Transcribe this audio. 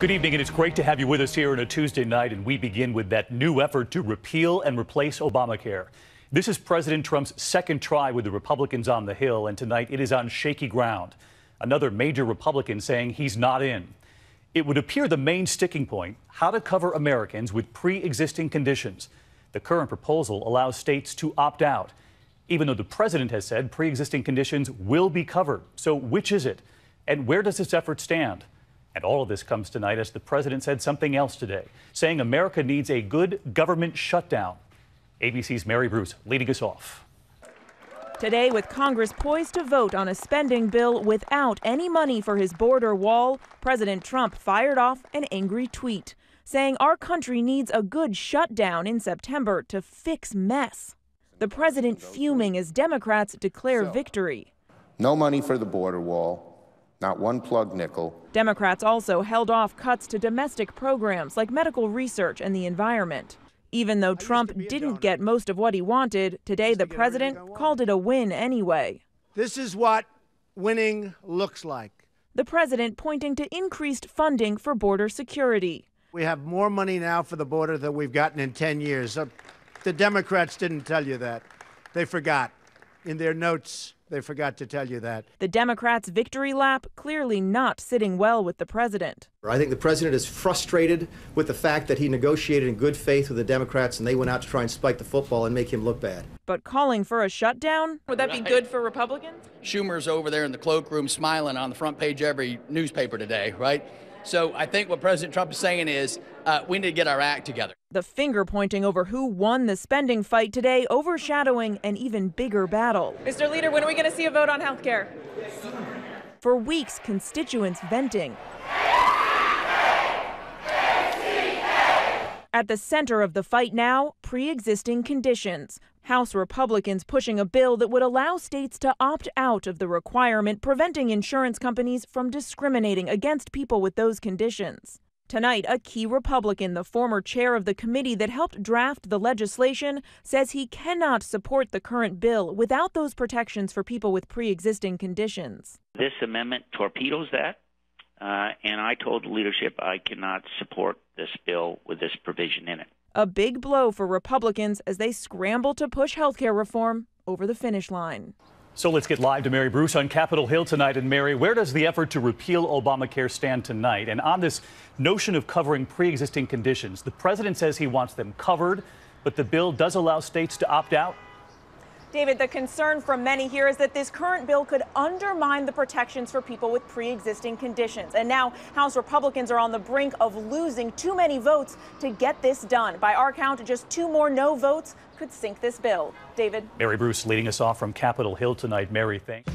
Good evening, and it's great to have you with us here on a Tuesday night, and we begin with that new effort to repeal and replace Obamacare. This is President Trump's second try with the Republicans on the Hill, and tonight it is on shaky ground. Another major Republican saying he's not in. It would appear the main sticking point, how to cover Americans with pre-existing conditions. The current proposal allows states to opt out, even though the president has said pre-existing conditions will be covered. So which is it? And where does this effort stand? And all of this comes tonight as the president said something else today, saying America needs a good government shutdown. ABC's Mary Bruce leading us off. Today, with Congress poised to vote on a spending bill without any money for his border wall, President Trump fired off an angry tweet, saying our country needs a good shutdown in September to fix mess. The president fuming as Democrats declare victory. No money for the border wall. Not one plug nickel. Democrats also held off cuts to domestic programs like medical research and the environment. Even though Trump didn't get most of what he wanted, today the president called it a win anyway. This is what winning looks like. The president pointing to increased funding for border security. We have more money now for the border than we've gotten in 10 years. The Democrats didn't tell you that. They forgot. In their notes, they forgot to tell you that. The Democrats' victory lap clearly not sitting well with the president. I think the president is frustrated with the fact that he negotiated in good faith with the Democrats and they went out to try and spike the football and make him look bad. But calling for a shutdown? Would that be good for Republicans? Schumer's over there in the cloakroom smiling on the front page of every newspaper today, right? So I think what President Trump is saying is we need to get our act together. The finger pointing over who won the spending fight today, overshadowing an even bigger battle. Mr. Leader, when are we going to see a vote on health care? For weeks, constituents venting. At the center of the fight now, pre-existing conditions. House Republicans pushing a bill that would allow states to opt out of the requirement preventing insurance companies from discriminating against people with those conditions. Tonight, a key Republican, the former chair of the committee that helped draft the legislation, says he cannot support the current bill without those protections for people with pre-existing conditions. This amendment torpedoes that, and I told the leadership I cannot support this bill with this provision in it. A big blow for Republicans as they scramble to push health care reform over the finish line. So let's get live to Mary Bruce on Capitol Hill tonight. And Mary, where does the effort to repeal Obamacare stand tonight? And on this notion of covering pre-existing conditions, the president says he wants them covered, but the bill does allow states to opt out. David, the concern from many here is that this current bill could undermine the protections for people with pre-existing conditions. And now House Republicans are on the brink of losing too many votes to get this done. By our count, just 2 more no votes could sink this bill. David. Mary Bruce leading us off from Capitol Hill tonight. Mary, thanks.